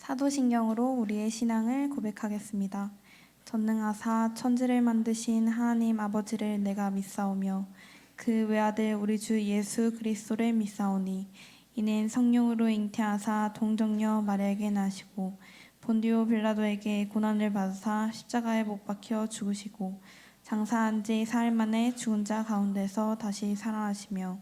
사도신경으로 우리의 신앙을 고백하겠습니다. 전능하사 천지를 만드신 하나님 아버지를 내가 믿사오며 그 외아들 우리 주 예수 그리스도를 믿사오니 이는 성령으로 잉태하사 동정녀 마리아에게 나시고 본디오 빌라도에게 고난을 받으사 십자가에 못 박혀 죽으시고 장사한 지 사흘 만에 죽은 자 가운데서 다시 살아나시며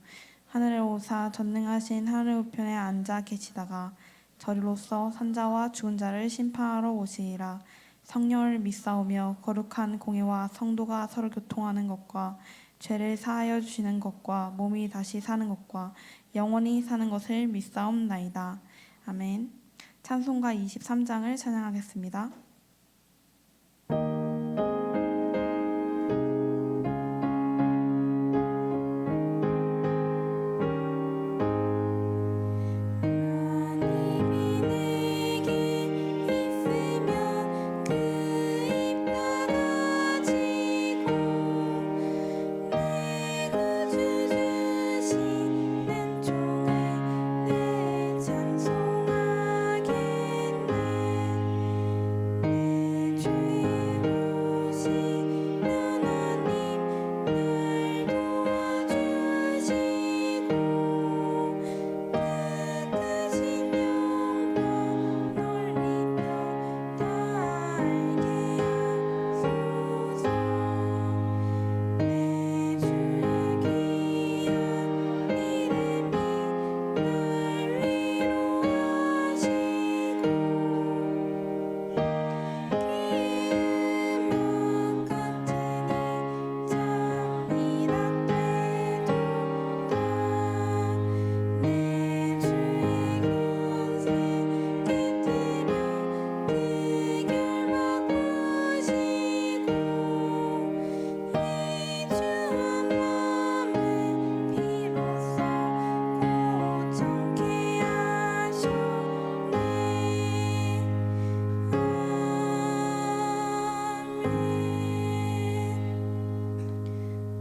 하늘에 오사 전능하신 하늘 우편에 앉아 계시다가 저리로서 산자와 죽은 자를 심판하러 오시리라. 성령을 믿사오며 거룩한 공예와 성도가 서로 교통하는 것과 죄를 사하여 주시는 것과 몸이 다시 사는 것과 영원히 사는 것을 믿사옵나이다. 아멘. 찬송가 23장을 찬양하겠습니다.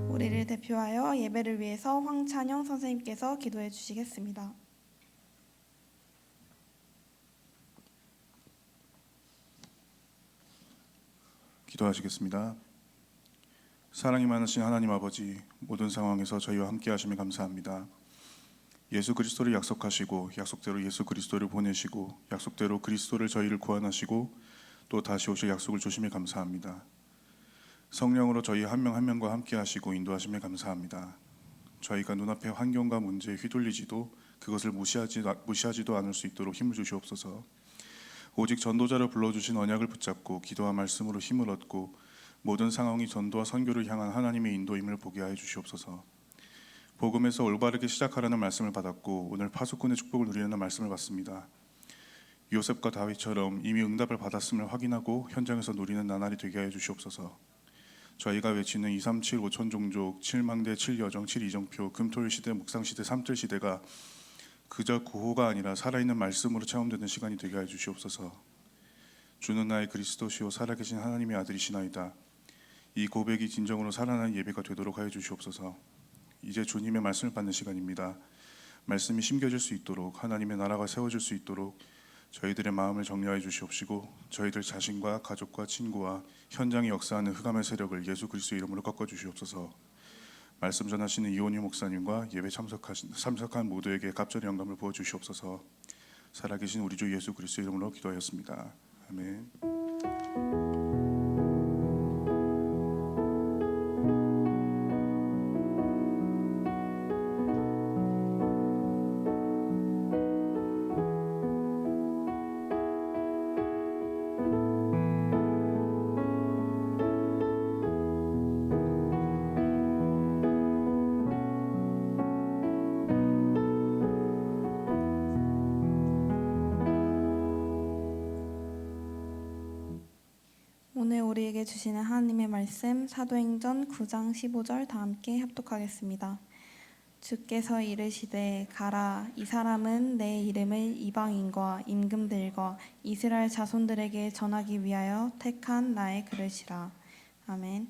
우리를 대표하여 예배를 위해서 황찬영 선생님께서 기도해 주시겠습니다. 기도하시겠습니다. 사랑이 많으신 하나님 아버지, 모든 상황에서 저희와 함께 하심에 감사합니다. 예수 그리스도를 약속하시고 약속대로 예수 그리스도를 보내시고 약속대로 그리스도를 저희를 구원하시고 또 다시 오실 약속을 주심에 감사합니다. 성령으로 저희 한 명 한 명과 함께 하시고 인도하심에 감사합니다. 저희가 눈앞의 환경과 문제에 휘둘리지도 그것을 무시하지도 않을 수 있도록 힘을 주시옵소서. 오직 전도자를 불러주신 언약을 붙잡고 기도와 말씀으로 힘을 얻고 모든 상황이 전도와 선교를 향한 하나님의 인도임을 보게 하여 주시옵소서. 복음에서 올바르게 시작하라는 말씀을 받았고 오늘 파수꾼의 축복을 누리는 말씀을 받습니다. 요셉과 다윗처럼 이미 응답을 받았음을 확인하고 현장에서 누리는 나날이 되게 하여 주시옵소서. 저희가 외치는 237 5천 종족 7망대 7여정 7이정표 금토일 시대 묵상시대 삼뜰 시대가 그저 구호가 아니라 살아있는 말씀으로 체험되는 시간이 되게 하여 주시옵소서. 주는 나의 그리스도시요 살아계신 하나님의 아들이시나이다. 이 고백이 진정으로 살아나는 예배가 되도록 하여 주시옵소서. 이제 주님의 말씀을 받는 시간입니다. 말씀이 심겨질 수 있도록 하나님의 나라가 세워질 수 있도록 저희들의 마음을 정리하여 주시옵시고 저희들 자신과 가족과 친구와 현장에 역사하는 흑암의 세력을 예수 그리스도의 이름으로 꺾어 주시옵소서. 말씀 전하시는 이온희 목사님과 예배 참석한 모두에게 갑절의 영감을 부어 주시옵소서. 살아계신 우리 주 예수 그리스도의 이름으로 기도하였습니다. 아멘. 오늘 우리에게 주시는 하나님의 말씀 사도행전 9장 15절 다 함께 합독하겠습니다. 주께서 이르시되 가라, 이 사람은 내 이름을 이방인과 임금들과 이스라엘 자손들에게 전하기 위하여 택한 나의 그릇이라. 아멘.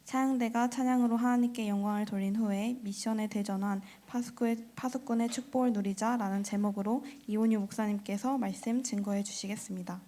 찬양대가 찬양으로 하나님께 영광을 돌린 후에 미션의 대전환 파수꾼의 축복을 누리자라는 제목으로 이온유 목사님께서 말씀 증거해 주시겠습니다.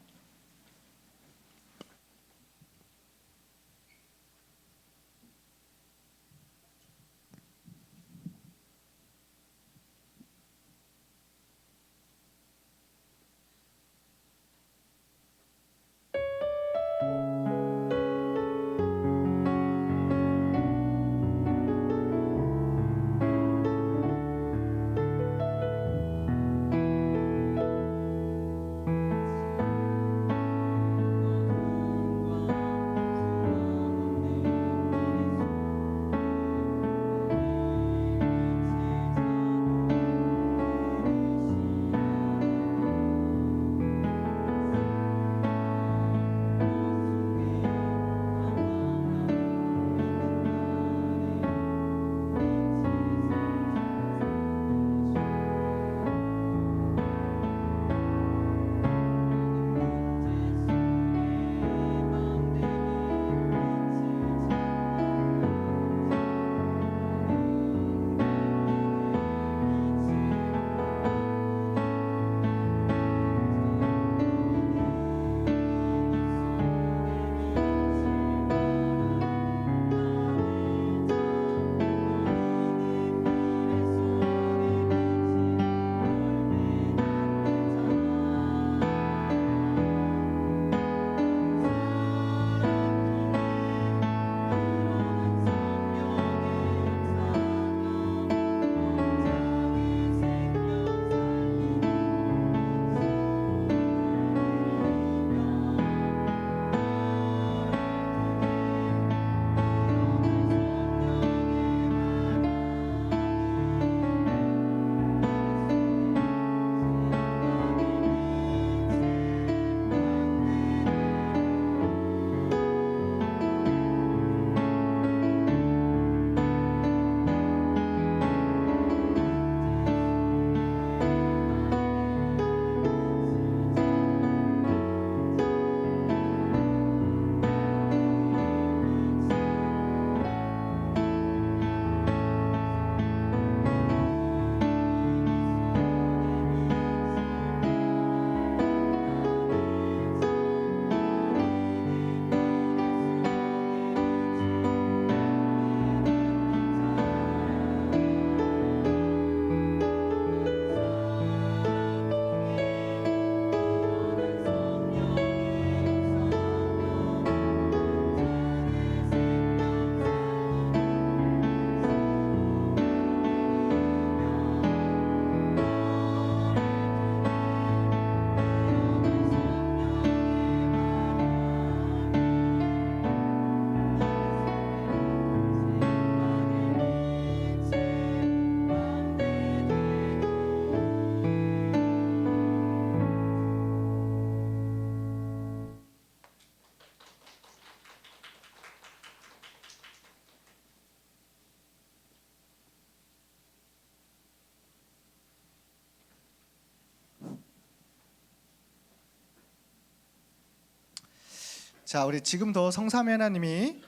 자, 우리 지금도 성삼위 하나님이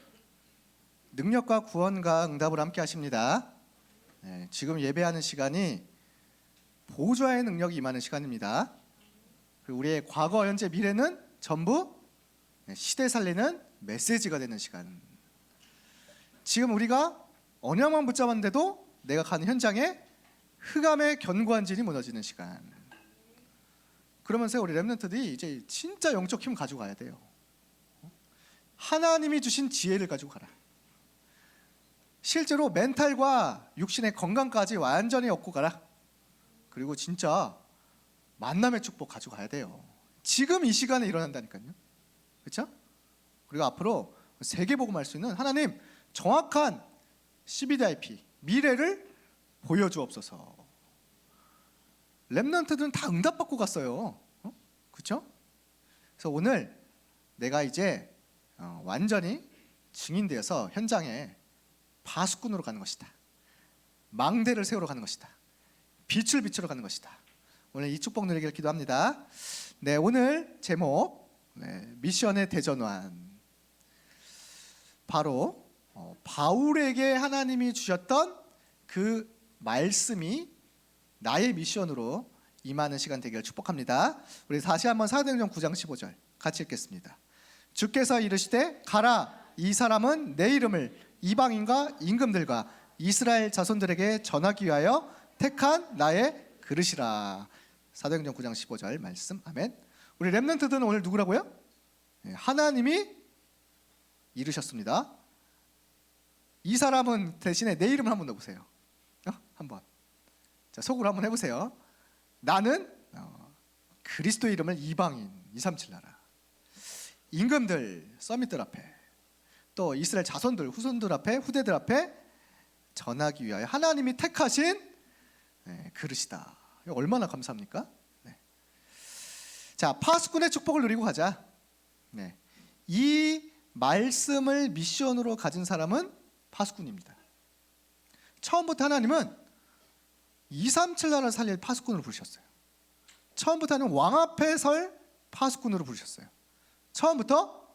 능력과 구원과 응답을 함께 하십니다. 네, 지금 예배하는 시간이 보좌의 능력이 임하는 시간입니다. 그리고 우리의 과거, 현재, 미래는 전부 시대 살리는 메시지가 되는 시간. 지금 우리가 언약만 붙잡았는데도 내가 가는 현장에 흑암의 견고한 진이 무너지는 시간. 그러면서 우리 렘넌트들이 이제 진짜 영적 힘 가지고 가야 돼요. 하나님이 주신 지혜를 가지고 가라. 실제로 멘탈과 육신의 건강까지 완전히 얻고 가라. 그리고 진짜 만남의 축복 가지고 가야 돼요. 지금 이 시간에 일어난다니까요. 그렇죠? 그리고 앞으로 세계복음 할 수 있는 하나님 정확한 CBDIP 미래를 보여주옵소서. 렘넌트들은 다 응답받고 갔어요. 그렇죠? 그래서 오늘 내가 이제 완전히 증인되어서 현장에 파수꾼으로 가는 것이다. 망대를 세우러 가는 것이다. 빛을 비추러 가는 것이다. 오늘 이 축복 누리기를 기도합니다. 네, 오늘 제목 미션의 대전환. 바로 바울에게 하나님이 주셨던 그 말씀이 나의 미션으로 임하는 시간 되기를 축복합니다. 우리 다시 한번 사도행전 9장 15절 같이 읽겠습니다. 주께서 이르시되 가라, 이 사람은 내 이름을 이방인과 임금들과 이스라엘 자손들에게 전하기 위하여 택한 나의 그릇이라. 사도행전 9장 15절 말씀. 아멘. 우리 렘넌트들은 오늘 누구라고요? 하나님이 이르셨습니다. 이 사람은 대신에 내 이름을 한번 넣어보세요. 한번. 자, 속으로 한번 해보세요. 나는 그리스도의 이름을 이방인 237 나라, 임금들, 서밋들 앞에, 또 이스라엘 자손들, 후손들 앞에, 후대들 앞에 전하기 위하여 하나님이 택하신 그릇이다. 얼마나 감사합니까? 네. 자, 파수꾼의 축복을 누리고 가자. 네. 이 말씀을 미션으로 가진 사람은 파수꾼입니다. 처음부터 하나님은 237 나라를 살릴 파수꾼으로 부르셨어요. 처음부터 하나님은 왕 앞에 설 파수꾼으로 부르셨어요. 처음부터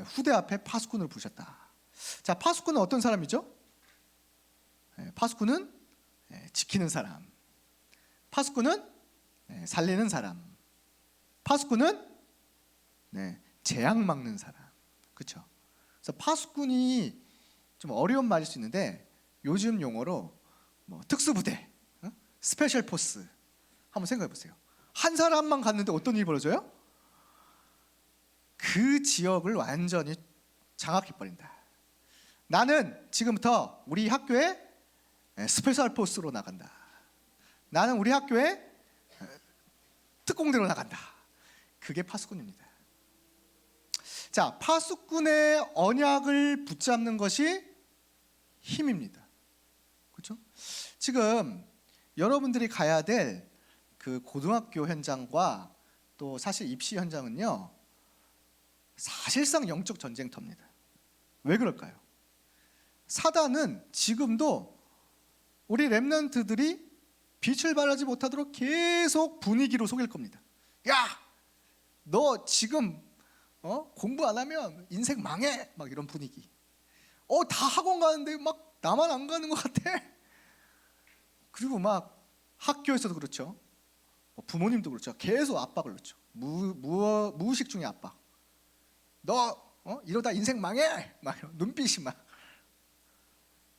후대 앞에 파수꾼으로 부르셨다. 자, 파수꾼은 어떤 사람이죠? 파수꾼은 지키는 사람, 파수꾼은 살리는 사람, 파수꾼은 재앙 막는 사람. 그렇죠? 그래서 파수꾼이 좀 어려운 말일 수 있는데 요즘 용어로 뭐 특수부대, 스페셜 포스 한번 생각해 보세요. 한 사람만 갔는데 어떤 일이 벌어져요? 그 지역을 완전히 장악해 버린다. 나는 지금부터 우리 학교에 스페셜 포스로 나간다. 나는 우리 학교에 특공대로 나간다. 그게 파수꾼입니다. 자, 파수꾼의 언약을 붙잡는 것이 힘입니다. 그렇죠? 지금 여러분들이 가야 될 그 고등학교 현장과 또 사실 입시 현장은요, 사실상 영적 전쟁터입니다. 왜 그럴까요? 사단은 지금도 우리 렘넌트들이 빛을 발하지 못하도록 계속 분위기로 속일 겁니다. 야, 너 지금 공부 안 하면 인생 망해, 막 이런 분위기. 다 학원 가는데 막 나만 안 가는 것 같아. 그리고 막 학교에서도 그렇죠. 부모님도 그렇죠. 계속 압박을 넣죠. 무의식 중에 압박. 너 이러다 인생 망해, 막 이런 눈빛이 막.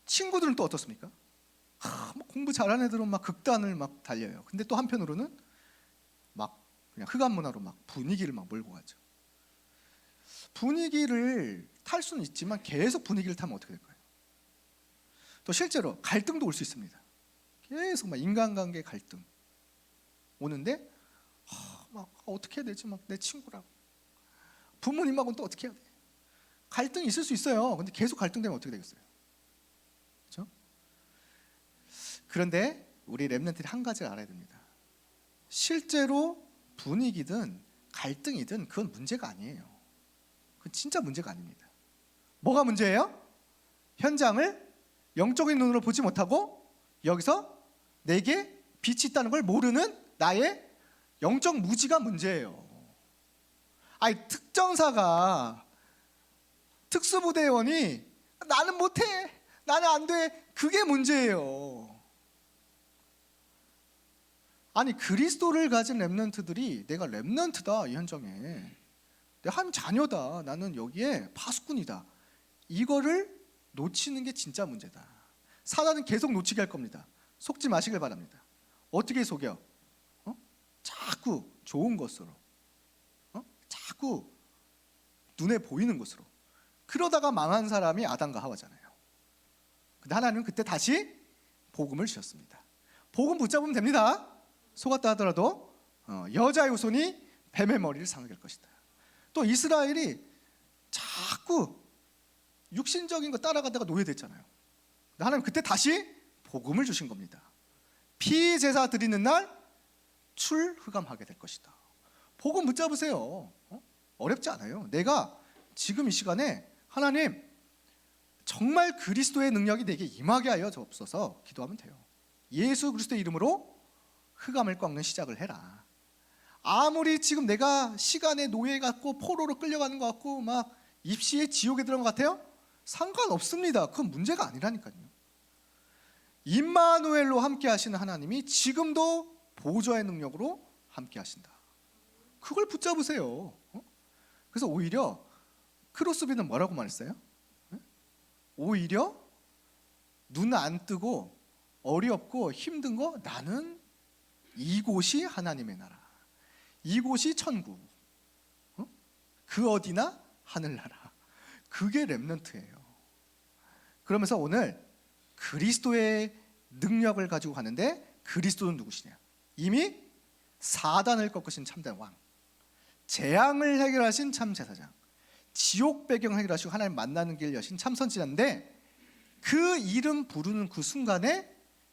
친구들은 또 어떻습니까? 막 공부 잘하는 애들은 막 극단을 막 달려요. 근데 또 한편으로는 막 그냥 흑암 문화로 막 분위기를 막 몰고 가죠. 분위기를 탈 수는 있지만 계속 분위기를 타면 어떻게 될까요? 또 실제로 갈등도 올 수 있습니다. 계속 막 인간관계 갈등 오는데 막 어떻게 해야 되지? 막 내 친구랑 부모님하고는 또 어떻게 해야 돼? 갈등이 있을 수 있어요. 근데 계속 갈등되면 어떻게 되겠어요? 그렇죠? 그런데 우리 렘넌트들이 한 가지를 알아야 됩니다. 실제로 분위기든 갈등이든 그건 문제가 아니에요. 그건 진짜 문제가 아닙니다. 뭐가 문제예요? 현장을 영적인 눈으로 보지 못하고 여기서 내게 빛이 있다는 걸 모르는 나의 영적 무지가 문제예요. 아니, 특전사가, 특수부대원이 나는 못해, 나는 안 돼, 그게 문제예요. 아니, 그리스도를 가진 렘넌트들이 내가 렘넌트다, 이 현장에 내가 하나님 자녀다, 나는 여기에 파수꾼이다, 이거를 놓치는 게 진짜 문제다. 사단은 계속 놓치게 할 겁니다. 속지 마시길 바랍니다. 어떻게 속여? 자꾸 좋은 것으로, 자꾸 눈에 보이는 것으로. 그러다가 망한 사람이 아담과 하와잖아요. 근데 하나님은 그때 다시 복음을 주셨습니다. 복음 붙잡으면 됩니다. 속았다 하더라도 여자의 후손이 뱀의 머리를 상하게 할 것이다. 또 이스라엘이 자꾸 육신적인 거 따라가다가 노예됐잖아요. 근데 하나님 그때 다시 복음을 주신 겁니다. 피제사 드리는 날 출흑암하게 될 것이다. 복음 붙잡으세요. 어렵지 않아요. 내가 지금 이 시간에 하나님 정말 그리스도의 능력이 내게 임하게 하여 주옵소서 기도하면 돼요. 예수 그리스도의 이름으로 흑암을 꺾는 시작을 해라. 아무리 지금 내가 시간의 노예 같고 포로로 끌려가는 것 같고 막 입시의 지옥에 들어간 것 같아요? 상관없습니다. 그건 문제가 아니라니까요. 임마누엘로 함께 하시는 하나님이 지금도 보좌의 능력으로 함께 하신다. 그걸 붙잡으세요. 그래서 오히려 크로스비는 뭐라고 말했어요? 오히려 눈 안 뜨고 어렵고 힘든 거, 나는 이곳이 하나님의 나라, 이곳이 천국, 그 어디나 하늘나라. 그게 렘넌트예요. 그러면서 오늘 그리스도의 능력을 가지고 가는데, 그리스도는 누구시냐? 이미 사단을 꺾으신 참된 왕, 재앙을 해결하신 참 제사장, 지옥 배경 해결하시고 하나님 만나는 길 여신 참 선지자인데, 그 이름 부르는 그 순간에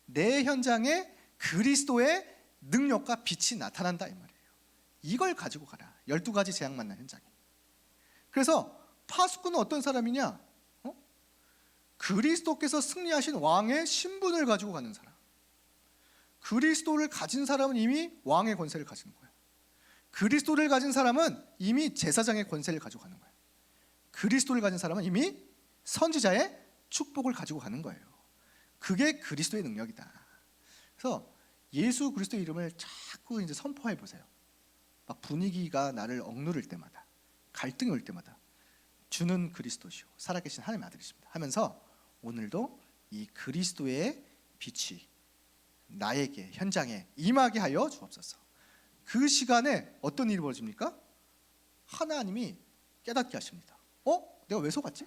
내 현장에 그리스도의 능력과 빛이 나타난다 이 말이에요. 이걸 가지고 가라. 12가지 재앙 만난 현장에. 그래서 파수꾼은 어떤 사람이냐? 그리스도께서 승리하신 왕의 신분을 가지고 가는 사람. 그리스도를 가진 사람은 이미 왕의 권세를 가지는 거예요. 그리스도를 가진 사람은 이미 제사장의 권세를 가지고 가는 거예요. 그리스도를 가진 사람은 이미 선지자의 축복을 가지고 가는 거예요. 그게 그리스도의 능력이다. 그래서 예수 그리스도의 이름을 자꾸 이제 선포해 보세요. 막 분위기가 나를 억누를 때마다, 갈등이 올 때마다 주는 그리스도시오, 살아계신 하나님의 아들이십니다 하면서 오늘도 이 그리스도의 빛이 나에게, 현장에 임하게 하여 주옵소서. 그 시간에 어떤 일이 벌어집니까? 하나님이 깨닫게 하십니다. 내가 왜 속았지?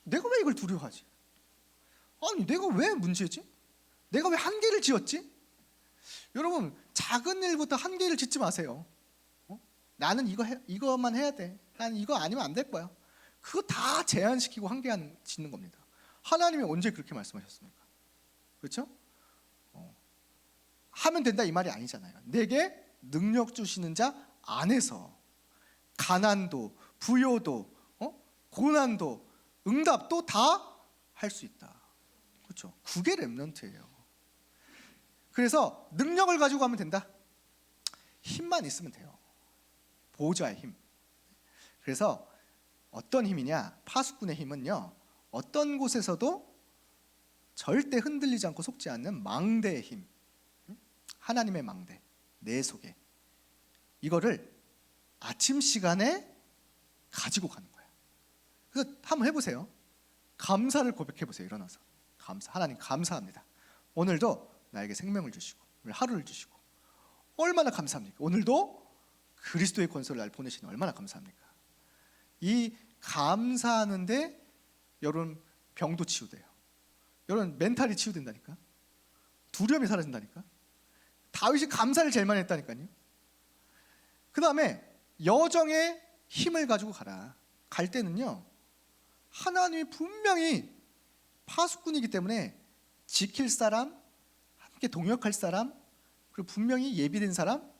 내가 왜 이걸 두려워하지? 아니, 내가 왜 문제지? 내가 왜 한계를 지었지? 여러분, 작은 일부터 한계를 짓지 마세요. 나는 이거만 해야 돼. 난 이거 아니면 안 될 거야. 그거 다 제한시키고 한계 짓는 겁니다. 하나님이 언제 그렇게 말씀하셨습니까? 그렇죠? 하면 된다 이 말이 아니잖아요. 내게 능력 주시는 자 안에서 가난도, 부요도, 고난도, 응답도 다 할 수 있다. 그렇죠? 그게 렘넌트예요. 그래서 능력을 가지고 가면 된다. 힘만 있으면 돼요. 보호자의 힘. 그래서 어떤 힘이냐? 파수꾼의 힘은요, 어떤 곳에서도 절대 흔들리지 않고 속지 않는 망대의 힘. 하나님의 망대, 내 속에. 이거를 아침 시간에 가지고 가는 거예요. 그래서 한번 해보세요. 감사를 고백해보세요. 일어나서 감사. 하나님 감사합니다. 오늘도 나에게 생명을 주시고 오늘 하루를 주시고 얼마나 감사합니까? 오늘도 그리스도의 권세를 날 보내시니 얼마나 감사합니까? 이 감사하는데 여러분 병도 치유돼요. 여러분 멘탈이 치유된다니까. 두려움이 사라진다니까. 다윗이 감사를 제일 많이 했다니까요. 그 다음에 여정의 힘을 가지고 가라. 갈 때는요, 하나님이 분명히 파수꾼이기 때문에 지킬 사람, 함께 동역할 사람, 그리고 분명히 예비된 사람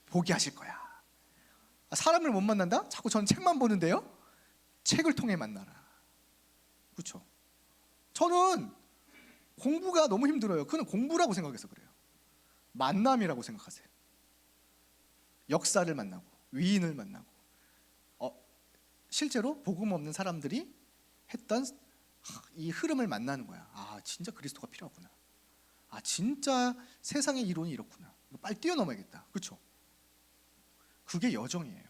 보게 하실 거야. 사람을 못 만난다? 자꾸 저는 책만 보는데요, 책을 통해 만나라. 그렇죠? 저는 공부가 너무 힘들어요. 그건 공부라고 생각해서 그래요. 만남이라고 생각하세요. 역사를 만나고 위인을 만나고 실제로 복음 없는 사람들이 했던 이 흐름을 만나는 거야. 아, 진짜 그리스도가 필요하구나. 아, 진짜 세상의 이론이 이렇구나. 이거 빨리 뛰어넘어야겠다. 그렇죠? 그게 여정이에요.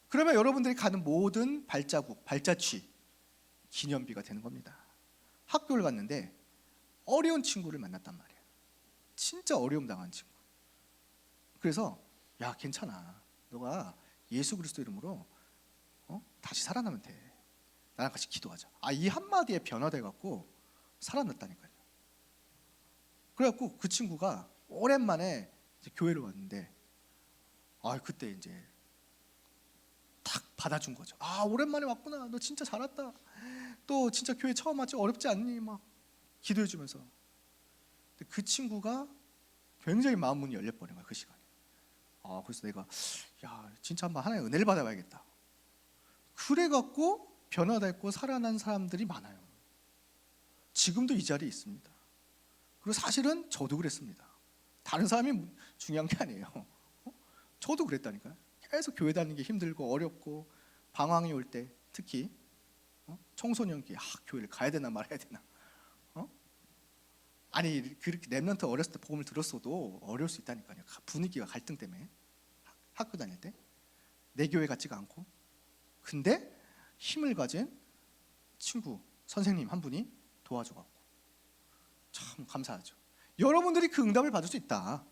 그러면 여러분들이 가는 모든 발자국, 발자취 기념비가 되는 겁니다. 학교를 갔는데 어려운 친구를 만났단 말이에요. 진짜 어려움 당한 친구. 그래서 야, 괜찮아. 너가 예수 그리스도 이름으로 다시 살아나면 돼. 나랑 같이 기도하자. 이 한마디에 변화돼갖고 살아났다니까요. 그래갖고 그 친구가 오랜만에 이제 교회를 왔는데 그때 이제 딱 받아준 거죠. 오랜만에 왔구나. 너 진짜 잘 왔다. 또 진짜 교회 처음 왔지? 어렵지 않니? 막 기도해주면서. 근데 그 친구가 굉장히 마음 문이 열려버린 거야, 그 시간에. 그래서 내가 진짜 한번 하나님의 은혜를 받아봐야겠다. 그래갖고 변화됐고 살아난 사람들이 많아요. 지금도 이 자리에 있습니다. 그리고 사실은 저도 그랬습니다. 다른 사람이 중요한 게 아니에요. 저도 그랬다니까요. 계속 교회 다니는 게 힘들고 어렵고 방황이 올 때 특히. 청소년기 교회를 가야 되나 말아야 되나? 아니 그렇게 랩런트 어렸을 때 복음을 들었어도 어려울 수 있다니까요. 분위기와 갈등 때문에 학교 다닐 때 내 교회 같지가 않고. 근데 힘을 가진 친구 선생님 한 분이 도와줘갖고 참 감사하죠. 여러분들이 그 응답을 받을 수 있다.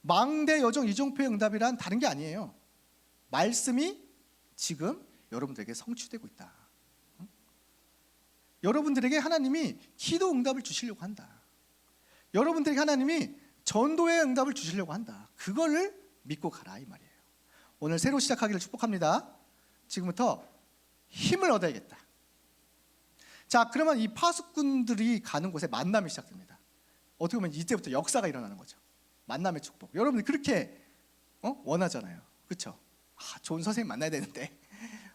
망대 여정 이종표의 응답이란 다른 게 아니에요. 말씀이 지금 여러분들에게 성취되고 있다. 여러분들에게 하나님이 기도 응답을 주시려고 한다. 여러분들에게 하나님이 전도의 응답을 주시려고 한다. 그거를 믿고 가라 이 말이에요. 오늘 새로 시작하기를 축복합니다. 지금부터 힘을 얻어야겠다. 자, 그러면 이 파수꾼들이 가는 곳에 만남이 시작됩니다. 어떻게 보면 이때부터 역사가 일어나는 거죠. 만남의 축복. 여러분들 그렇게 원하잖아요. 그렇죠? 좋은 선생님 만나야 되는데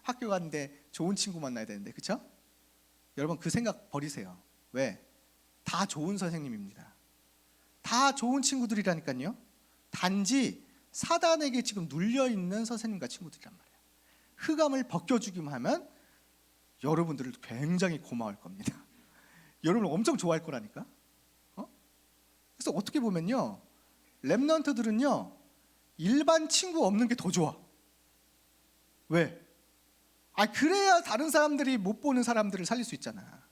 학교 갔는데 좋은 친구 만나야 되는데 그렇죠? 여러분 그 생각 버리세요. 왜? 다 좋은 선생님입니다. 다 좋은 친구들이라니까요. 단지 사단에게 지금 눌려있는 선생님과 친구들이란 말이에요. 흑암을 벗겨주기만 하면 여러분들을 굉장히 고마워할 겁니다. 여러분을 엄청 좋아할 거라니까. 그래서 어떻게 보면요, 랩넌트들은요 일반 친구 없는 게 더 좋아. 왜? 그래야 다른 사람들이 못 보는 사람들을 살릴 수 있잖아.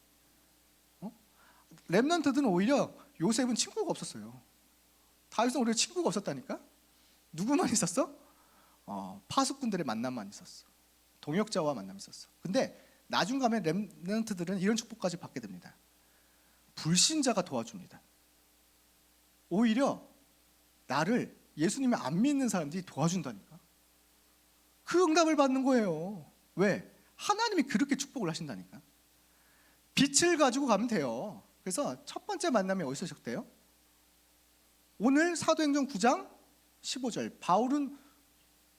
랩넌트들은 오히려 요셉은 친구가 없었어요. 다윗은 오히려 친구가 없었다니까. 누구만 있었어? 파수꾼들의 만남만 있었어. 동역자와 만남이 있었어. 근데 나중 가면 랩넌트들은 이런 축복까지 받게 됩니다. 불신자가 도와줍니다. 오히려 나를 예수님을 안 믿는 사람들이 도와준다니까. 그 응답을 받는 거예요. 왜? 하나님이 그렇게 축복을 하신다니까. 빛을 가지고 가면 돼요. 그래서 첫 번째 만남이 어디서 시작돼요? 오늘 사도행전 9장 15절. 바울은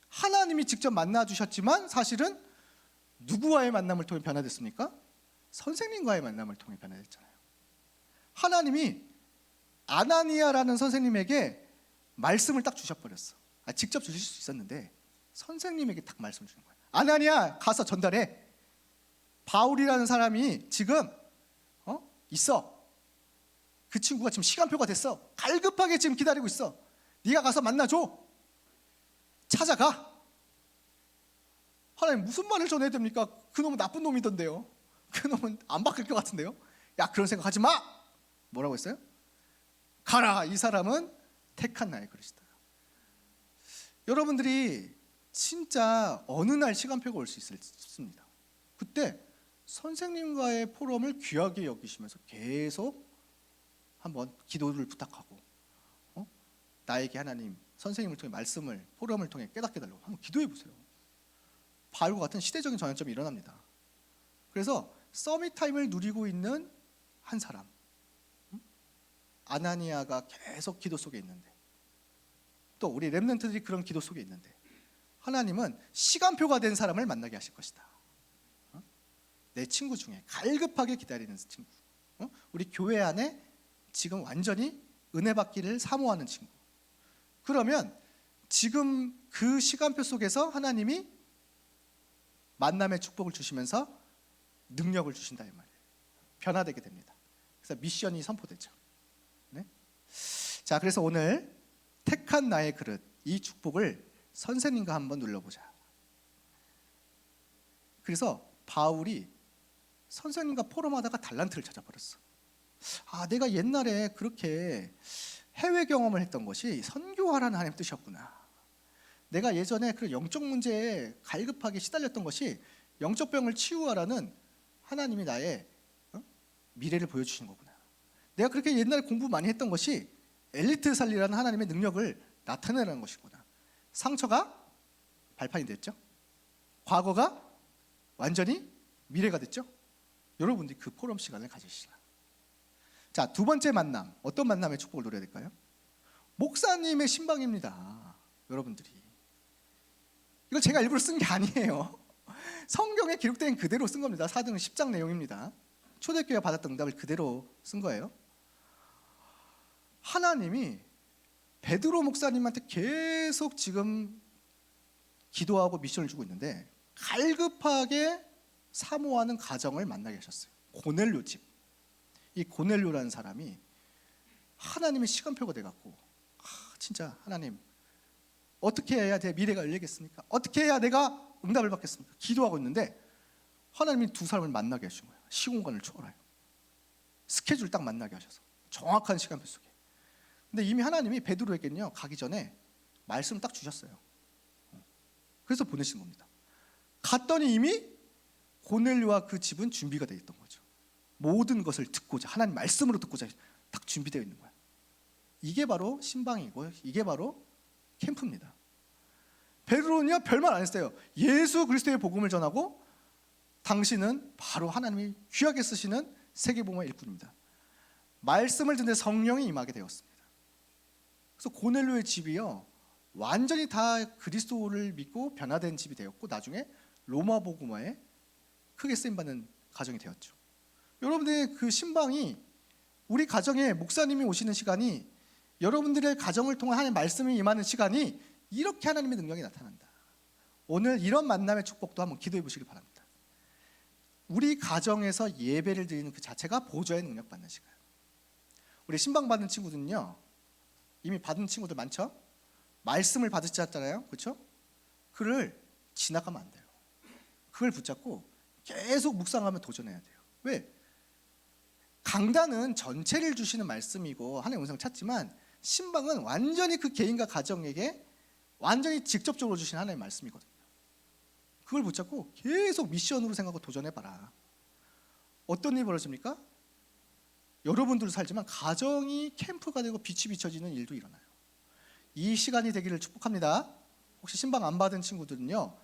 하나님이 직접 만나 주셨지만 사실은 누구와의 만남을 통해 변화됐습니까? 선생님과의 만남을 통해 변화됐잖아요. 하나님이 아나니아라는 선생님에게 말씀을 딱 주셔버렸어. 직접 주실 수 있었는데 선생님에게 딱 말씀을 주는 거예요. 아나니아 가서 전달해. 바울이라는 사람이 지금 있어. 그 친구가 지금 시간표가 됐어. 갈급하게 지금 기다리고 있어. 네가 가서 만나줘. 찾아가. 하나님 무슨 말을 전해야 됩니까? 그놈은 나쁜 놈이던데요. 그놈은 안 바뀔 것 같은데요. 야, 그런 생각하지 마. 뭐라고 했어요? 가라. 이 사람은 택한 나의 그릇이다. 여러분들이 진짜 어느 날 시간표가 올 수 있습니다. 그때 선생님과의 포럼을 귀하게 여기시면서 계속 한번 기도를 부탁하고 나에게 하나님 선생님을 통해 말씀을 포럼을 통해 깨닫게 달라고 한번 기도해 보세요. 바울과 같은 시대적인 전환점이 일어납니다. 그래서 서밋 타임을 누리고 있는 한 사람, 아나니아가 계속 기도 속에 있는데, 또 우리 렘넌트들이 그런 기도 속에 있는데 하나님은 시간표가 된 사람을 만나게 하실 것이다. 내 친구 중에 갈급하게 기다리는 친구, 우리 교회 안에 지금 완전히 은혜 받기를 사모하는 친구. 그러면 지금 그 시간표 속에서 하나님이 만남의 축복을 주시면서 능력을 주신다 이 말이에요. 변화되게 됩니다. 그래서 미션이 선포되죠. 네? 자, 그래서 오늘 택한 나의 그릇, 이 축복을 선생님과 한번 눌러보자. 그래서 바울이 선생님과 포럼하다가 달란트를 찾아버렸어. 내가 옛날에 그렇게 해외 경험을 했던 것이 선교하라는 하나님의 뜻이었구나. 내가 예전에 그 영적 문제에 갈급하게 시달렸던 것이 영적 병을 치유하라는 하나님이 나의 미래를 보여주신 거구나. 내가 그렇게 옛날에 공부 많이 했던 것이 엘리트 살리라는 하나님의 능력을 나타내라는 것이구나. 상처가 발판이 됐죠. 과거가 완전히 미래가 됐죠. 여러분들이 그 포럼 시간을 가지시라. 자, 두 번째 만남, 어떤 만남의 축복을 누려야 될까요? 목사님의 신방입니다. 여러분들이 이걸 제가 일부러 쓴 게 아니에요. 성경에 기록된 그대로 쓴 겁니다. 사도행전 10장 내용입니다. 초대교회가 받았던 응답을 그대로 쓴 거예요. 하나님이 베드로 목사님한테 계속 지금 기도하고 미션을 주고 있는데 갈급하게 사모하는 가정을 만나게 하셨어요. 고넬료 집. 이 고넬료라는 사람이 하나님의 시간표가 돼갖고 진짜 하나님 어떻게 해야 내 미래가 열리겠습니까? 어떻게 해야 내가 응답을 받겠습니까? 기도하고 있는데 하나님이 두 사람을 만나게 하신 거예요. 시공간을 초월해요. 스케줄 딱 만나게 하셔서 정확한 시간표 속에. 근데 이미 하나님이 베드로에게는요 가기 전에 말씀을 딱 주셨어요. 그래서 보내신 겁니다. 갔더니 이미 고넬료와 그 집은 준비가 되어 있던 거죠. 모든 것을 듣고자 하나님 말씀으로 듣고자 딱 준비되어 있는 거예요. 이게 바로 신방이고 이게 바로 캠프입니다. 베드로는요 별말 안 했어요. 예수 그리스도의 복음을 전하고 당신은 바로 하나님이 귀하게 쓰시는 세계복음의 일꾼입니다. 말씀을 듣는 성령이 임하게 되었습니다. 그래서 고넬료의 집이요 완전히 다 그리스도를 믿고 변화된 집이 되었고 나중에 로마 복음화에 크게 쓰임받는 가정이 되었죠. 여러분들의 그 신방이 우리 가정에 목사님이 오시는 시간이 여러분들의 가정을 통한 하나님의 말씀이 임하는 시간이 이렇게 하나님의 능력이 나타난다. 오늘 이런 만남의 축복도 한번 기도해 보시길 바랍니다. 우리 가정에서 예배를 드리는 그 자체가 보좌의 능력 받는 시간. 우리 신방 받는 친구들은요 이미 받은 친구들 많죠? 말씀을 받으셨잖아요, 그렇죠? 그를 지나가면 안 돼요. 그걸 붙잡고 계속 묵상하며 도전해야 돼요. 왜? 강단은 전체를 주시는 말씀이고 하나님의 음성을 찾지만 신방은 완전히 그 개인과 가정에게 완전히 직접적으로 주신 하나님의 말씀이거든요. 그걸 붙잡고 계속 미션으로 생각하고 도전해봐라. 어떤 일이 벌어집니까? 여러분들도 살지만 가정이 캠프가 되고 빛이 비춰지는 일도 일어나요. 이 시간이 되기를 축복합니다. 혹시 신방 안 받은 친구들은요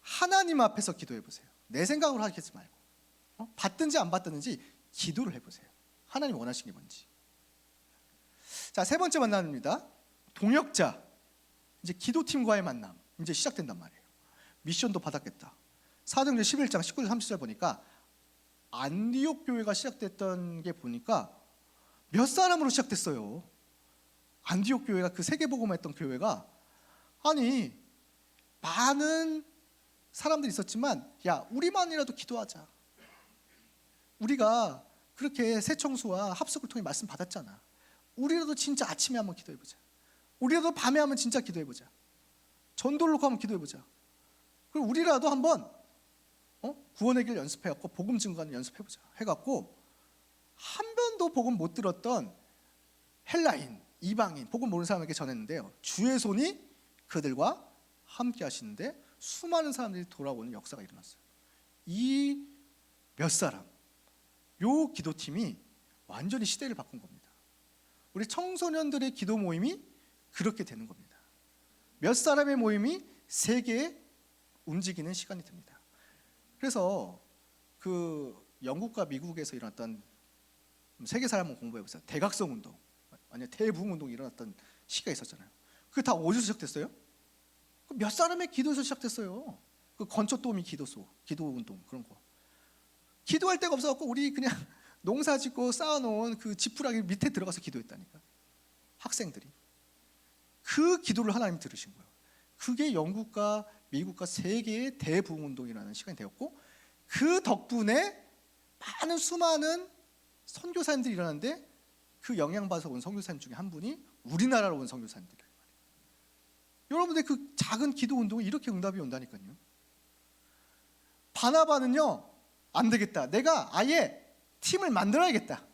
하나님 앞에서 기도해 보세요. 내 생각으로 하겠지 말고 받든지 안 받든지 기도를 해보세요. 하나님 원하시는 게 뭔지. 자, 세 번째 만남입니다. 동역자. 이제 기도팀과의 만남 이제 시작된단 말이에요. 미션도 받았겠다. 사도행전 11장 19절 30절 보니까 안디옥 교회가 시작됐던 게 보니까 몇 사람으로 시작됐어요. 안디옥 교회가 그 세계복음했던 교회가 아니 많은 사람들이 있었지만 야 우리만이라도 기도하자. 우리가 그렇게 새청수와 합숙을 통해 말씀 받았잖아. 우리라도 진짜 아침에 한번 기도해보자. 우리라도 밤에 한번 진짜 기도해보자. 전도를 놓고 한번 기도해보자. 그리고 우리라도 한번 구원의 길 연습해갖고 복음 증거하는 연습해보자 해갖고 한 번도 복음 못 들었던 헬라인, 이방인, 복음 모르는 사람에게 전했는데요 주의 손이 그들과 함께 하시는데 수많은 사람들이 돌아오는 역사가 일어났어요. 이 몇 사람, 요 기도팀이 완전히 시대를 바꾼 겁니다. 우리 청소년들의 기도 모임이 그렇게 되는 겁니다. 몇 사람의 모임이 세계에 움직이는 시간이 됩니다. 그래서 그 영국과 미국에서 일어났던 세계사를 한번 공부해보세요. 대각성 운동, 아니 대부흥 운동이 일어났던 시기가 있었잖아요. 그게 다 어디서 시작됐어요? 몇 사람의 기도에서 시작됐어요. 그 건초도우미 기도소, 기도 운동 그런 거. 기도할 데가 없어갖고 우리 그냥 농사 짓고 쌓아놓은 그 지푸라기 밑에 들어가서 기도했다니까. 학생들이. 그 기도를 하나님이 들으신 거예요. 그게 영국과 미국과 세계의 대부흥운동이라는 시간이 되었고 그 덕분에 많은 수많은 선교사님들이 일어났는데 그 영향받아서 온 선교사님 중에 한 분이 우리나라로 온 선교사님들이에요. 여러분들 그 작은 기도 운동이 이렇게 응답이 온다니까요. 바나바는요 안 되겠다. 내가 아예 팀을 만들어야겠다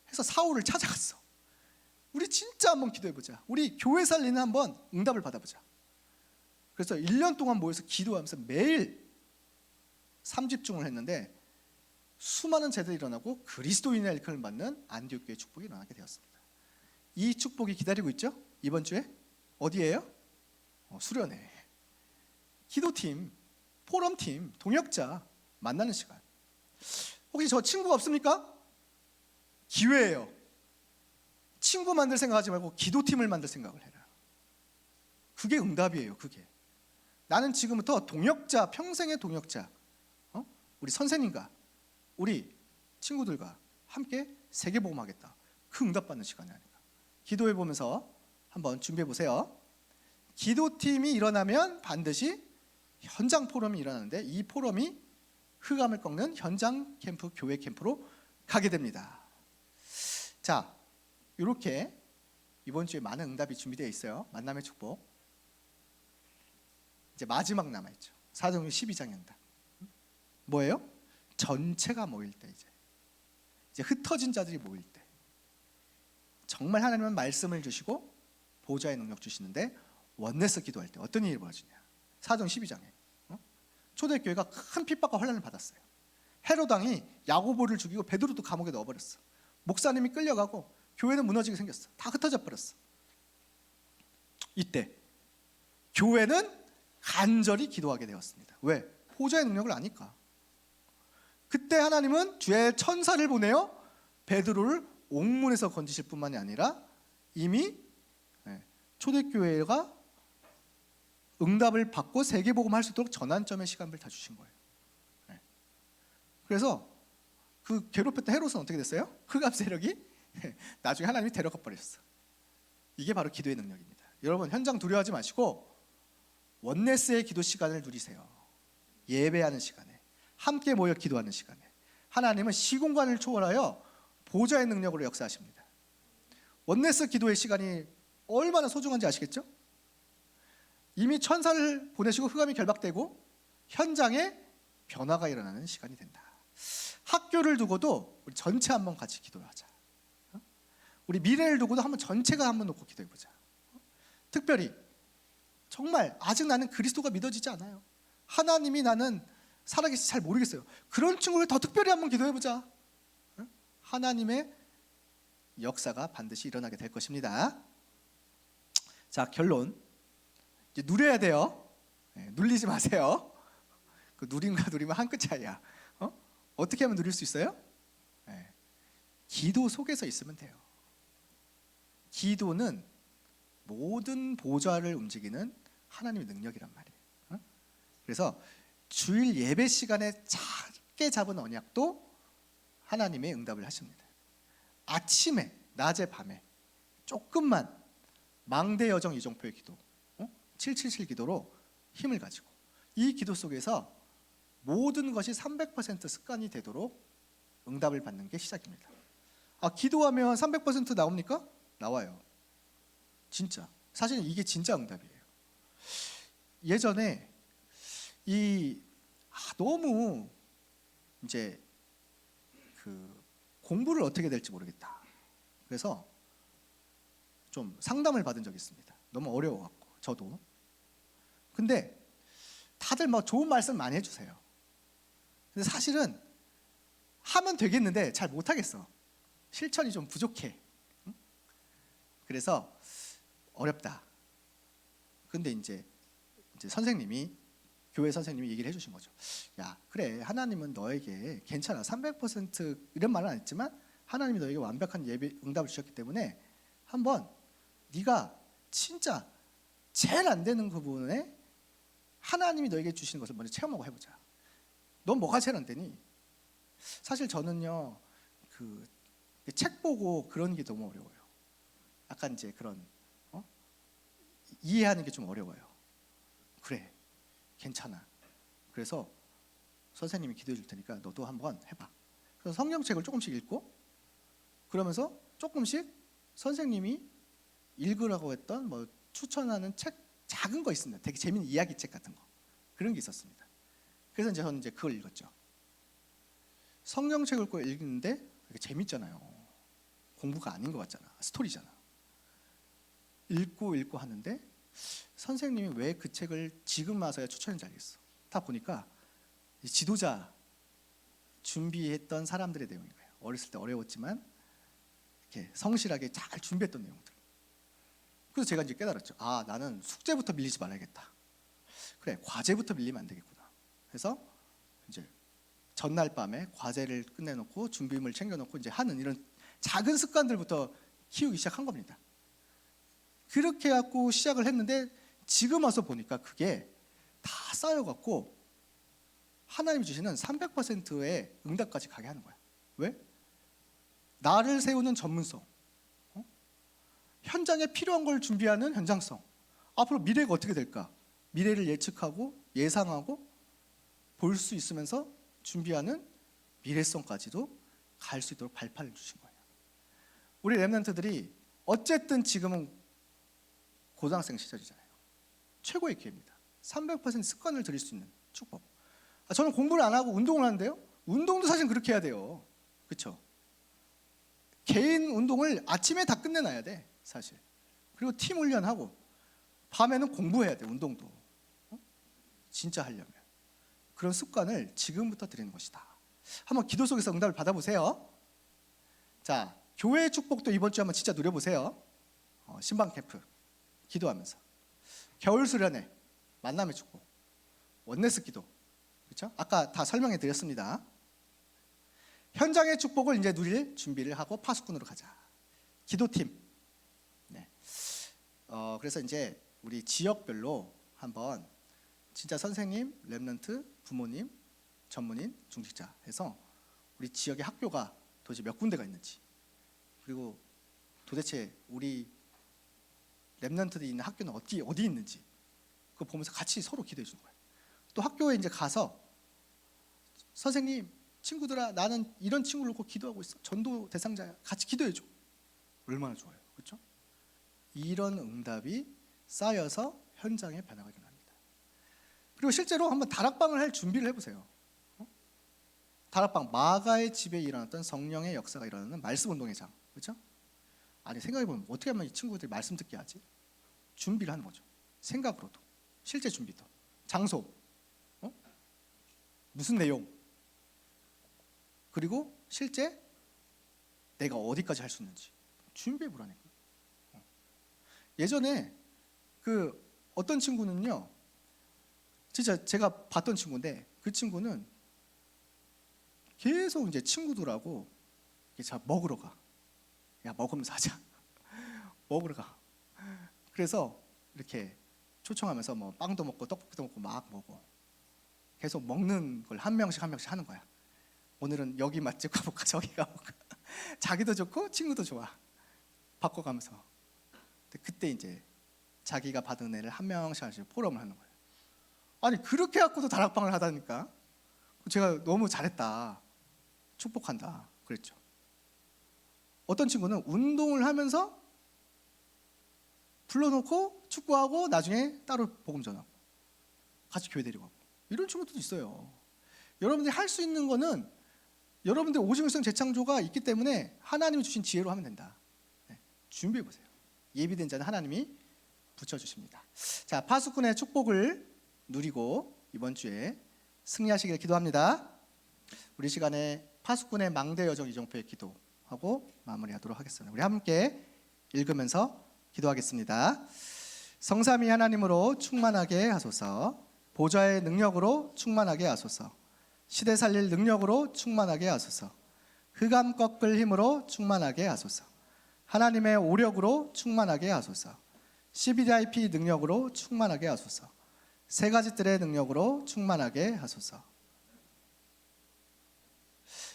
해서 사울을 찾아갔어. 우리 진짜 한번 기도해보자. 우리 교회 살리는 한번 응답을 받아보자. 그래서 1년 동안 모여서 기도하면서 매일 3집중을 했는데 수많은 제들이 일어나고 그리스도인의 일컬을 받는 안디옥 교회의 축복이 일어나게 되었습니다. 이 축복이 기다리고 있죠? 이번 주에 어디예요? 수련회. 기도팀, 포럼팀, 동역자 만나는 시간. 혹시 저 친구가 없습니까? 기회예요. 친구 만들 생각하지 말고 기도팀을 만들 생각을 해라. 그게 응답이에요. 그게. 나는 지금부터 동역자, 평생의 동역자, 우리 선생님과 우리 친구들과 함께 세계복음하겠다. 그 응답받는 시간이 아닌가. 기도해보면서 한번 준비해보세요. 기도팀이 일어나면 반드시 현장 포럼이 일어나는데 이 포럼이 흑암을 꺾는 현장 캠프, 교회 캠프로 가게 됩니다. 자, 이렇게 이번 주에 많은 응답이 준비되어 있어요. 만남의 축복. 이제 마지막 남아있죠. 사도행전 12장 응답. 뭐예요? 전체가 모일 때, 이제 흩어진 자들이 모일 때, 정말 하나님은 말씀을 주시고 보좌의 능력 주시는데 원내서 기도할 때 어떤 일이 벌어지냐. 사도행전 12장에 초대교회가 큰 핍박과 혼란을 받았어요. 헤로당이 야고보를 죽이고 베드로도 감옥에 넣어버렸어. 목사님이 끌려가고 교회는 무너지게 생겼어. 다 흩어져 버렸어. 이때 교회는 간절히 기도하게 되었습니다. 왜? 보좌의 능력을 아니까. 그때 하나님은 주의 천사를 보내어 베드로를 옥문에서 건지실 뿐만이 아니라 이미 초대교회가 응답을 받고 세계복음 할 수 있도록 전환점의 시간을 다 주신 거예요. 그래서 그 괴롭혔던 헤롯은 어떻게 됐어요? 흑암 세력이 나중에 하나님이 데려가 버렸어. 이게 바로 기도의 능력입니다. 여러분, 현장 두려워하지 마시고 원네스의 기도 시간을 누리세요. 예배하는 시간에, 함께 모여 기도하는 시간에 하나님은 시공간을 초월하여 보좌의 능력으로 역사하십니다. 원네스 기도의 시간이 얼마나 소중한지 아시겠죠? 이미 천사를 보내시고 흑암이 결박되고 현장에 변화가 일어나는 시간이 된다. 학교를 두고도 우리 전체 한번 같이 기도하자. 우리 미래를 두고도 한번 전체가 한번 놓고 기도해보자. 특별히 정말 아직 나는 그리스도가 믿어지지 않아요. 하나님이 나는 살아계시 잘 모르겠어요. 그런 친구를 더 특별히 한번 기도해보자. 하나님의 역사가 반드시 일어나게 될 것입니다. 자, 결론. 이제 누려야 돼요. 눌리지 마세요. 그 누림과 누리면 한 끗 차이야. 어떻게 하면 누릴 수 있어요? 기도 속에서 있으면 돼요. 기도는 모든 보좌를 움직이는 하나님의 능력이란 말이에요. 그래서 주일 예배 시간에 작게 잡은 언약도 하나님의 응답을 하십니다. 아침에, 낮에, 밤에 조금만 망대 여정 이종표의 기도, 777 기도로 힘을 가지고 이 기도 속에서 모든 것이 300% 습관이 되도록 응답을 받는 게 시작입니다. 기도하면 300% 나옵니까? 나와요. 진짜. 사실은 이게 진짜 응답이에요. 예전에 너무 이제 공부를 어떻게 될지 모르겠다. 그래서 좀 상담을 받은 적이 있습니다. 너무 어려워갖고 저도. 근데 다들 막 좋은 말씀 많이 해주세요. 근데 사실은 하면 되겠는데 잘 못하겠어. 실천이 좀 부족해. 그래서 어렵다. 근데 이제 선생님이, 교회 선생님이 얘기를 해주신 거죠. 야, 그래, 하나님은 너에게 괜찮아. 300% 이런 말은 안 했지만 하나님이 너에게 완벽한 예배 응답을 주셨기 때문에 한번 네가 진짜 제일 안 되는 부분에 하나님이 너에게 주시는 것을 먼저 체험하고 해보자. 넌 뭐가 제일 안 되니? 사실 저는요, 책 보고 그런 게 너무 어려워요. 약간 이제 그런 이해하는 게 좀 어려워요. 그래, 괜찮아. 그래서 선생님이 기도해 줄 테니까 너도 한번 해봐. 그래서 성경책을 조금씩 읽고, 그러면서 조금씩 선생님이 읽으라고 했던 추천하는 책, 작은 거 있습니다. 되게 재밌는 이야기책 같은 거, 그런 게 있었습니다. 그래서 저는 그걸 읽었죠. 성경책을 읽는데 되게 재밌잖아요. 공부가 아닌 것 같잖아. 스토리잖아. 읽고 하는데 선생님이 왜 그 책을 지금 와서야 추천했는지 알겠어. 다 보니까 지도자 준비했던 사람들의 내용인 거예요. 어렸을 때 어려웠지만 이렇게 성실하게 잘 준비했던 내용들. 그래서 제가 이제 깨달았죠. 나는 숙제부터 밀리지 말아야겠다. 그래, 과제부터 밀리면 안 되겠구나. 그래서 이제 전날 밤에 과제를 끝내놓고 준비물 챙겨놓고 이제 하는 이런 작은 습관들부터 키우기 시작한 겁니다. 그렇게 갖고 시작을 했는데 지금 와서 보니까 그게 다 쌓여갖고 하나님이 주시는 300%의 응답까지 가게 하는 거야. 왜? 나를 세우는 전문성, 현장에 필요한 걸 준비하는 현장성, 앞으로 미래가 어떻게 될까? 미래를 예측하고 예상하고 볼 수 있으면서 준비하는 미래성까지도 갈 수 있도록 발판을 주신 거예요. 우리 렘넌트들이 어쨌든 지금은 고등학생 시절이잖아요. 최고의 기회입니다. 300% 습관을 들일 수 있는 축복. 저는 공부를 안 하고 운동을 하는데요. 운동도 사실 그렇게 해야 돼요. 그렇죠? 개인 운동을 아침에 다 끝내놔야 돼, 사실. 그리고 팀 훈련하고 밤에는 공부해야 돼, 운동도. 진짜 하려면. 그런 습관을 지금부터 드리는 것이다. 한번 기도 속에서 응답을 받아보세요. 자, 교회의 축복도 이번 주에 한번 진짜 누려보세요. 신방 캠프 기도하면서, 겨울 수련회 만남의 축복, 원네스 기도, 그렇죠? 아까 다 설명해 드렸습니다. 현장의 축복을 이제 누릴 준비를 하고 파수꾼으로 가자. 기도팀. 네. 그래서 이제 우리 지역별로 한번 진짜 선생님, 렘넌트, 부모님, 전문인, 중직자 해서 우리 지역의 학교가 도대체 몇 군데가 있는지, 그리고 도대체 우리 렘넌트들이 있는 학교는 어디 있는지 그거 보면서 같이 서로 기도해 주는 거예요. 또 학교에 이제 가서 선생님, 친구들아, 나는 이런 친구를 놓고 기도하고 있어. 전도 대상자야. 같이 기도해 줘. 얼마나 좋아요. 그렇죠? 이런 응답이 쌓여서 현장에 변화가 일어납니다. 그리고 실제로 한번 다락방을 할 준비를 해보세요. 다락방, 마가의 집에 일어났던 성령의 역사가 일어나는 말씀 운동의 장. 그렇죠? 아니, 생각해보면 어떻게 하면 이 친구들이 말씀 듣게 하지? 준비를 하는 거죠. 생각으로도, 실제 준비도, 장소, 무슨 내용, 그리고 실제 내가 어디까지 할 수 있는지 준비해 보라니까. 예전에 그 어떤 친구는요, 진짜 제가 봤던 친구인데, 그 친구는 계속 이제 친구들하고 자, 먹으러 가. 야, 먹으면서 하자. 먹으러 가. 그래서 이렇게 초청하면서 뭐 빵도 먹고 떡볶이도 먹고 막 먹어. 계속 먹는 걸 한 명씩 하는 거야. 오늘은 여기 맛집 가볼까, 저기 가볼까. 자기도 좋고 친구도 좋아. 바꿔가면서. 그때 이제 자기가 받은 애를 한 명씩 포럼을 하는 거예요. 아니, 그렇게 갖고도 다락방을 하다니까. 제가 너무 잘했다, 축복한다 그랬죠. 어떤 친구는 운동을 하면서 불러놓고 축구하고 나중에 따로 복음 전하고 같이 교회 데리고 가고, 이런 친구들도 있어요. 여러분들이 할 수 있는 거는 여러분들 오직일성 재창조가 있기 때문에 하나님이 주신 지혜로 하면 된다. 네, 준비해 보세요. 예비된 자는 하나님이 붙여주십니다. 자, 파수꾼의 축복을 누리고 이번 주에 승리하시길 기도합니다. 우리 시간에 파수꾼의 망대 여정 이정표의 기도하고 마무리하도록 하겠습니다. 우리 함께 읽으면서 기도하겠습니다. 성삼위 하나님으로 충만하게 하소서. 보좌의 능력으로 충만하게 하소서. 시대 살릴 능력으로 충만하게 하소서. 흑암 꺾을 힘으로 충만하게 하소서. 하나님의 오력으로 충만하게 하소서. CBDIP 능력으로 충만하게 하소서. 세 가지 뜰의 능력으로 충만하게 하소서.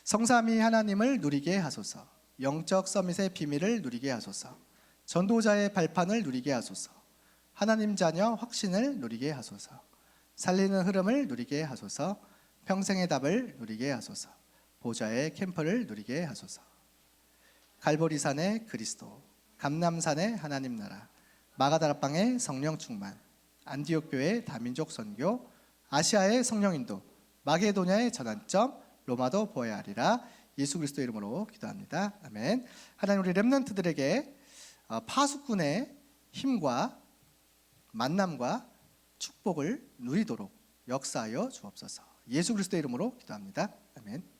성삼위 하나님을 누리게 하소서. 영적 서밋의 비밀을 누리게 하소서. 전도자의 발판을 누리게 하소서. 하나님 자녀 확신을 누리게 하소서. 살리는 흐름을 누리게 하소서. 평생의 답을 누리게 하소서. 보좌의 캠프를 누리게 하소서. 갈보리산의 그리스도, 감남산의 하나님 나라, 마가다락방의 성령 충만, 안디옥 교회 다민족 선교, 아시아의 성령 인도, 마게도냐의 전환점, 로마도 보아야 하리라. 예수 그리스도 이름으로 기도합니다. 아멘. 하나님, 우리 렘넌트들에게 파수꾼의 힘과 만남과 축복을 누리도록 역사하여 주옵소서. 예수 그리스도 이름으로 기도합니다. 아멘.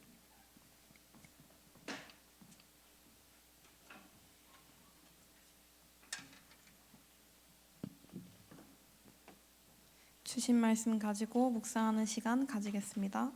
주신 말씀 가지고 묵상하는 시간 가지겠습니다.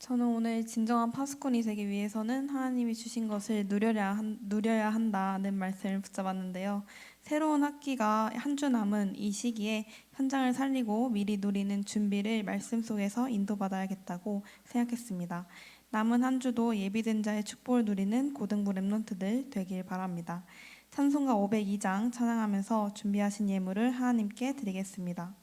저는 오늘 진정한 파수꾼이 되기 위해서는 하나님이 주신 것을 누려야 한다는 말씀을 붙잡았는데요. 새로운 학기가 한 주 남은 이 시기에 현장을 살리고 미리 누리는 준비를 말씀 속에서 인도받아야겠다고 생각했습니다. 남은 한 주도 예비된 자의 축복을 누리는 고등부 랩런트들 되길 바랍니다. 찬송가 502장 찬양하면서 준비하신 예물을 하나님께 드리겠습니다.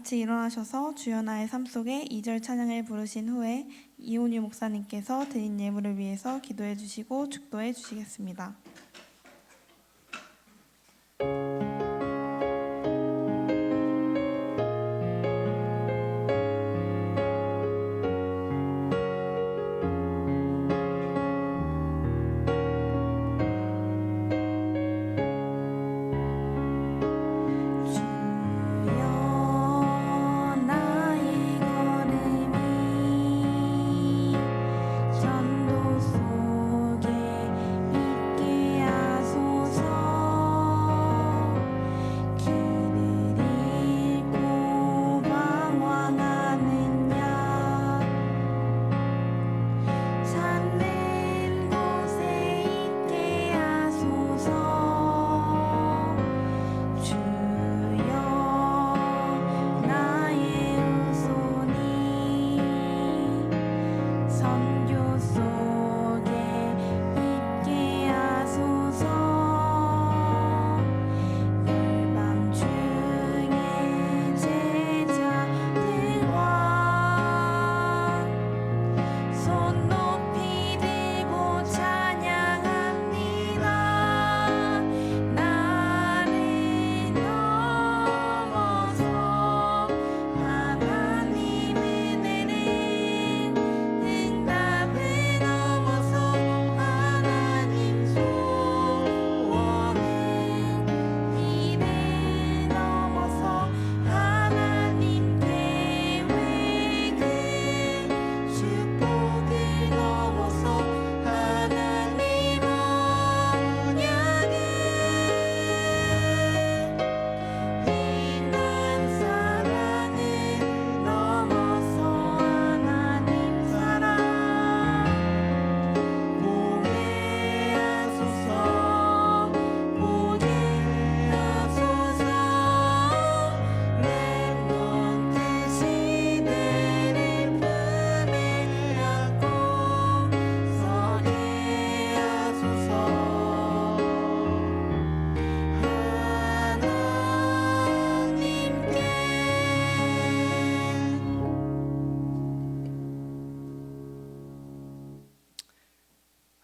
같이 일어나셔서 주여 나의 삶 속에 2절 찬양을 부르신 후에 이온유 목사님께서 드린 예물을 위해서 기도해 주시고 축도해 주시겠습니다. 전도 속에 있게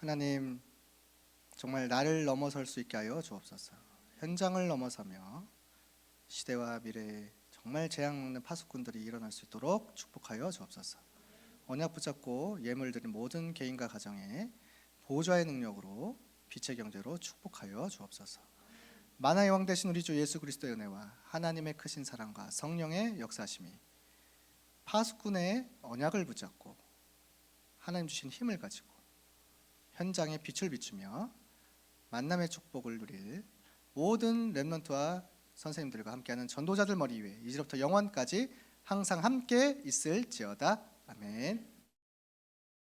하나님 정말 나를 넘어설 수 있게 하여 주옵소서. 현장을 넘어서며 시대와 미래에 정말 재앙 먹는 파수꾼들이 일어날 수 있도록 축복하여 주옵소서. 언약 붙잡고 예물 드린 모든 개인과 가정에 보좌의 능력으로 빛의 경제로 축복하여 주옵소서. 만화의 왕 되신 우리 주 예수 그리스도의 은혜와 하나님의 크신 사랑과 성령의 역사심이 파수꾼의 언약을 붙잡고 하나님 주신 힘을 가지고 현장에 빛을 비추며 만남의 축복을 누릴 모든 렘넌트와 선생님들과 함께하는 전도자들 머리 위에 이제부터 영원까지 항상 함께 있을지어다. 아멘.